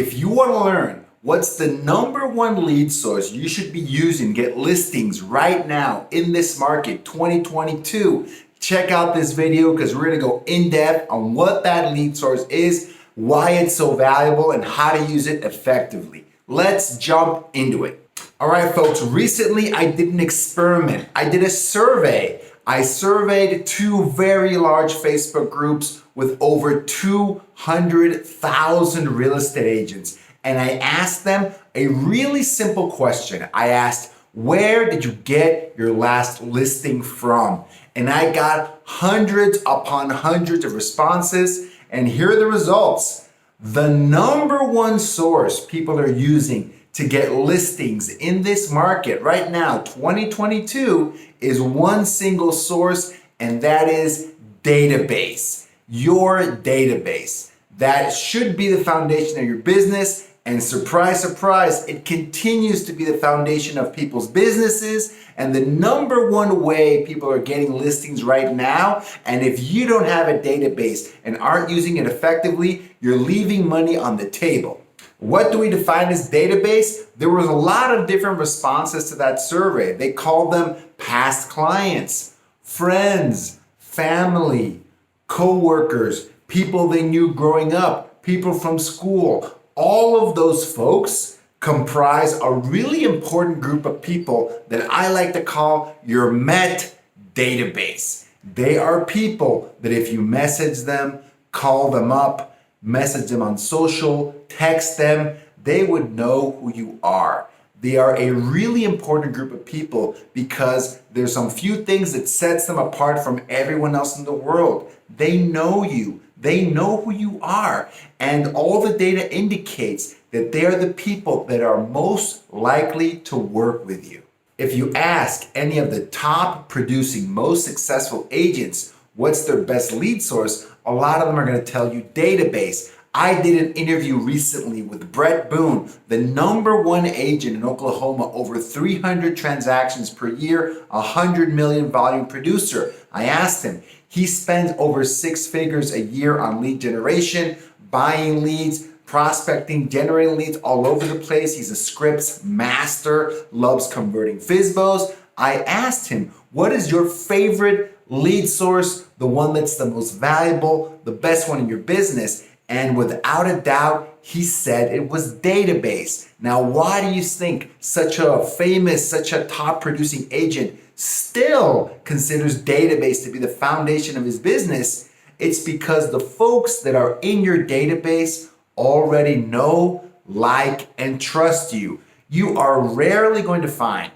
If you want to learn what's the number one lead source you should be using to get listings right now in this market, 2022, check out this video because we're going to go in depth on what that lead source is, why it's so valuable, and how to use it effectively. Let's jump into it. All right, folks, recently I did an experiment. I did a survey. I surveyed two very large Facebook groups with over 200,000 real estate agents. And I asked them a really simple question. I asked, where did you get your last listing from? And I got hundreds upon hundreds of responses. And here are the results. The number one source people are using to get listings in this market right now, 2022, is one single source, and that is database. Your database. That should be the foundation of your business, and surprise, surprise, it continues to be the foundation of people's businesses and the number one way people are getting listings right now. And if you don't have a database and aren't using it effectively, you're leaving money on the table. What do we define as database? There was a lot of different responses to that survey. They called them past clients, friends, family, co-workers, people they knew growing up, people from school. All of those folks comprise a really important group of people that I like to call your Met database. They are people that if you message them, call them up, message them on social, text them, they would know who you are. They are a really important group of people because there's some few things that sets them apart from everyone else in the world. They know you. They know who you are. And all the data indicates that they are the people that are most likely to work with you. If you ask any of the top producing, most successful agents, what's their best lead source? A lot of them are going to tell you database. I did an interview recently with Boone, the number one agent in Oklahoma, over 300 transactions per year, 100 million volume producer. I asked him, he spends over 6 figures a year on lead generation, buying leads, prospecting, generating leads all over the place. He's a scripts master, loves converting FSBOs. I asked him, what is your favorite lead source, the one that's the most valuable, the best one in your business? And without a doubt, he said it was database. Now, why do you think such a famous, such a top producing agent still considers database to be the foundation of his business? It's because the folks that are in your database already know, like, and trust you. You are rarely going to find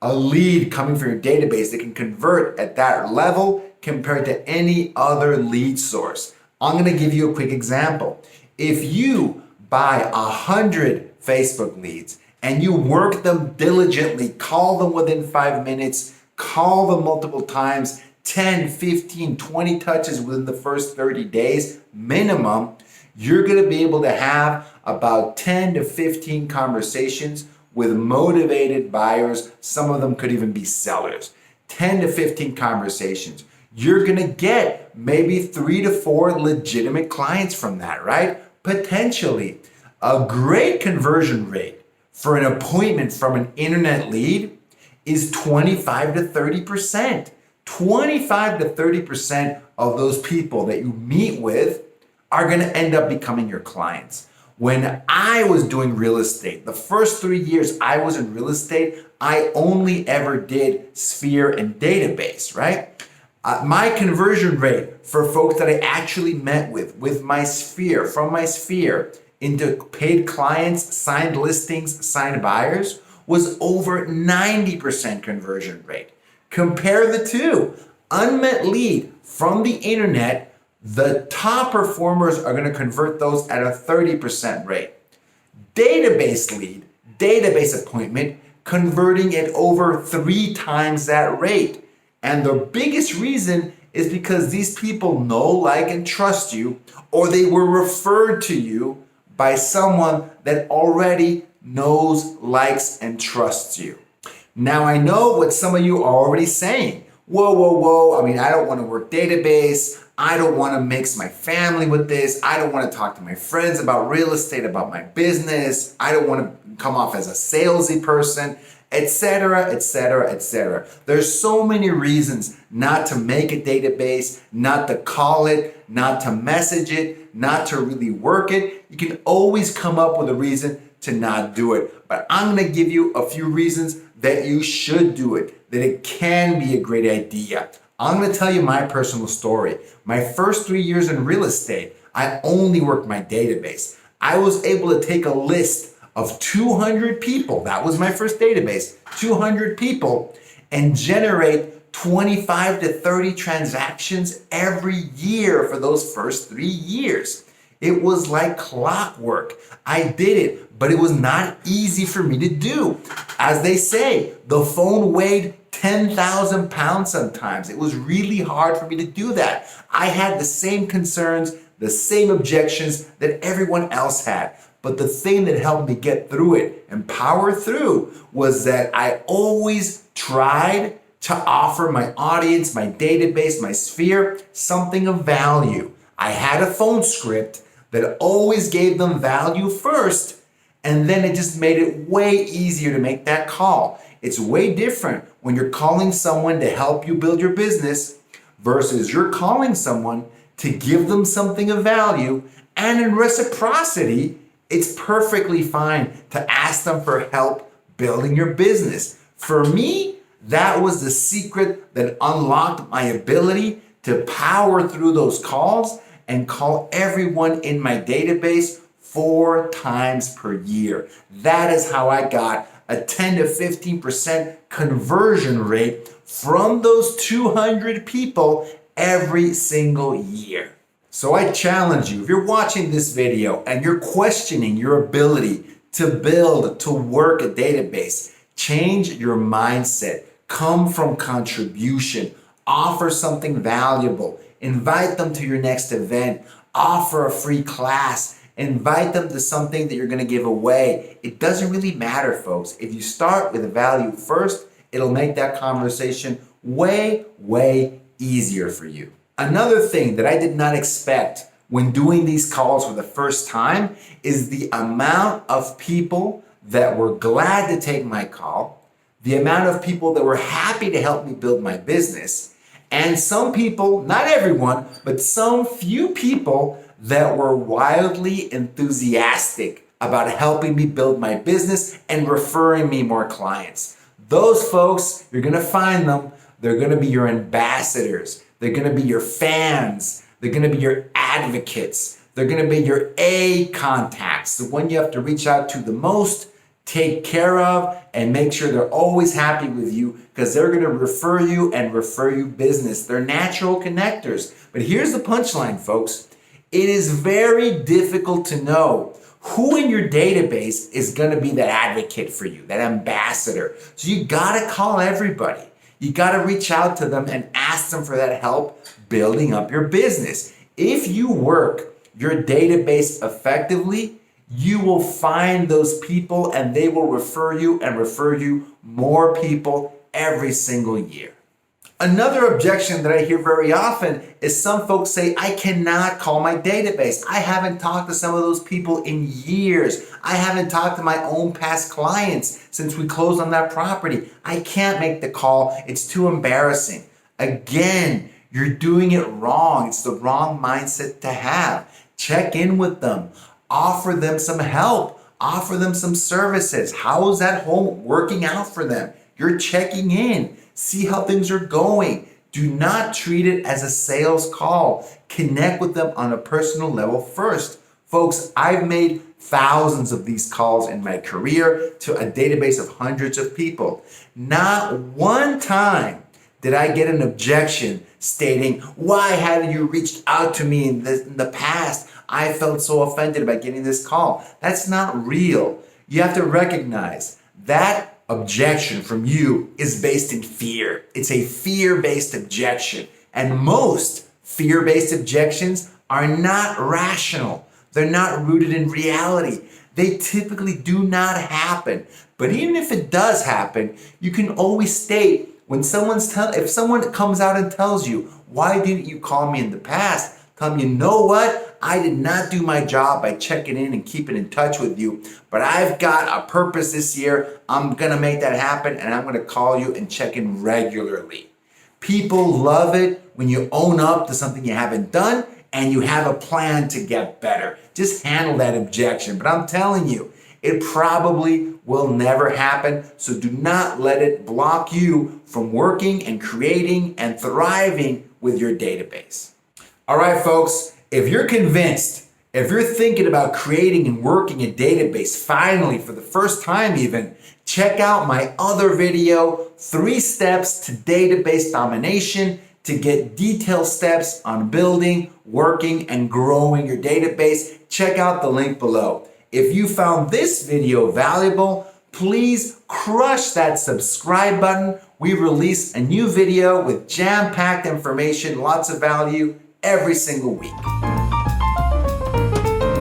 a lead coming from your database that can convert at that level compared to any other lead source. I'm going to give you a quick example. If you buy 100 Facebook leads and you work them diligently, call them within 5 minutes, call them multiple times, 10, 15, 20 touches within the first 30 days minimum, you're going to be able to have about 10 to 15 conversations with motivated buyers. Some of them could even be sellers. 10 to 15 conversations. You're going to get maybe 3 to 4 legitimate clients from that, right? Potentially. A great conversion rate for an appointment from an internet lead is 25 to 30%. 25 to 30% of those people that you meet with are going to end up becoming your clients. When I was doing real estate, the first 3 years I was in real estate, I only ever did Sphere and database, right? My conversion rate for folks that I actually met with my Sphere, from my Sphere into paid clients, signed listings, signed buyers, was over 90% conversion rate. Compare the two. Unmet lead from the internet, the top performers are going to convert those at a 30% rate. Database lead, database appointment, converting at over 3 times that rate. And the biggest reason is because these people know, like, and trust you, or they were referred to you by someone that already knows, likes, and trusts you. Now, I know what some of you are already saying. whoa, whoa, whoa. I mean, I don't want to work database. I don't want to mix my family with this. I don't want to talk to my friends about real estate, about my business. I don't want to come off as a salesy person, etc., etc., etc. There's so many reasons not to make a database, not to call it, not to message it, not to really work it. You can always come up with a reason to not do it. But I'm going to give you a few reasons that you should do it, that it can be a great idea. I'm going to tell you my personal story. My first 3 years in real estate, I only worked my database. I was able to take a list of 200 people, that was my first database, 200 people, and generate 25 to 30 transactions every year for those first 3 years. It was like clockwork. I did it, but it was not easy for me to do. As they say, the phone weighed 10,000 pounds sometimes. It was really hard for me to do that. I had the same concerns, the same objections that everyone else had. But the thing that helped me get through it and power through was that I always tried to offer my audience, my database, my sphere, something of value. I had a phone script that always gave them value first, and then it just made it way easier to make that call. It's way different when you're calling someone to help you build your business versus you're calling someone to give them something of value, and in reciprocity, it's perfectly fine to ask them for help building your business. For me, that was the secret that unlocked my ability to power through those calls and call everyone in my database 4 times per year. That is how I got a 10 to 15% conversion rate from those 200 people every single year. So I challenge you, if you're watching this video and you're questioning your ability to build, to work a database, change your mindset, come from contribution, offer something valuable, invite them to your next event, offer a free class, invite them to something that you're going to give away. It doesn't really matter, folks. If you start with value first, it'll make that conversation way, way easier for you. Another thing that I did not expect when doing these calls for the first time is the amount of people that were glad to take my call, the amount of people that were happy to help me build my business, and some people, not everyone, but some few people that were wildly enthusiastic about helping me build my business and referring me more clients. Those folks, you're going to find them. They're going to be your ambassadors. They're going to be your fans. They're going to be your advocates. They're going to be your A contacts, the one you have to reach out to the most, take care of, and make sure they're always happy with you because they're going to refer you and refer you business. They're natural connectors. But here's the punchline, folks. It is very difficult to know who in your database is going to be that advocate for you, that ambassador. So you got to call everybody. You got to reach out to them and ask them for that help building up your business. If you work your database effectively, you will find those people and they will refer you and refer you more people every single year. Another objection that I hear very often is some folks say, I cannot call my database. I haven't talked to some of those people in years. I haven't talked to my own past clients since we closed on that property. I can't make the call. It's too embarrassing. Again, you're doing it wrong. It's the wrong mindset to have. Check in with them. Offer them some help. Offer them some services. How is that home working out for them? You're checking in. See how things are going. Do not treat it as a sales call. Connect with them on a personal level first. Folks, I've made thousands of these calls in my career to a database of hundreds of people. Not one time did I get an objection stating, why hadn't you reached out to me in the past? I felt so offended by getting this call. That's not real. You have to recognize that objection from you is based in fear. It's a fear-based objection. And most fear-based objections are not rational. They're not rooted in reality. They typically do not happen. But even if it does happen, you can always state, When if someone comes out and tells you, why didn't you call me in the past? Tell them, you know what? I did not do my job by checking in and keeping in touch with you, but I've got a purpose this year. I'm going to make that happen, and I'm going to call you and check in regularly. People love it when you own up to something you haven't done and you have a plan to get better. Just handle that objection. But I'm telling you, it probably will never happen. So do not let it block you from working and creating and thriving with your database. All right, folks, if you're convinced, if you're thinking about creating and working a database finally for the first time even, check out my other video, 3 Steps to Database Domination, to get detailed steps on building, working, and growing your database. Check out the link below. If you found this video valuable, please crush that subscribe button. We release a new video with jam-packed information, lots of value every single week.